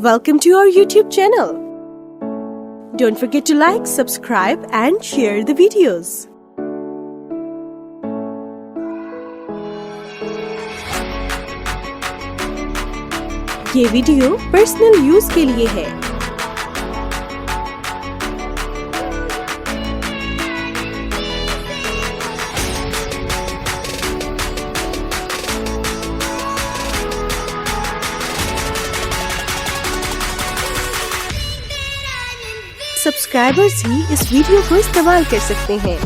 Welcome to our YouTube channel. Don't forget to like, subscribe and share the videos. ये video personal use के लिए है। Subscribers ही इस video को इस्तेमाल कर सकते हैं।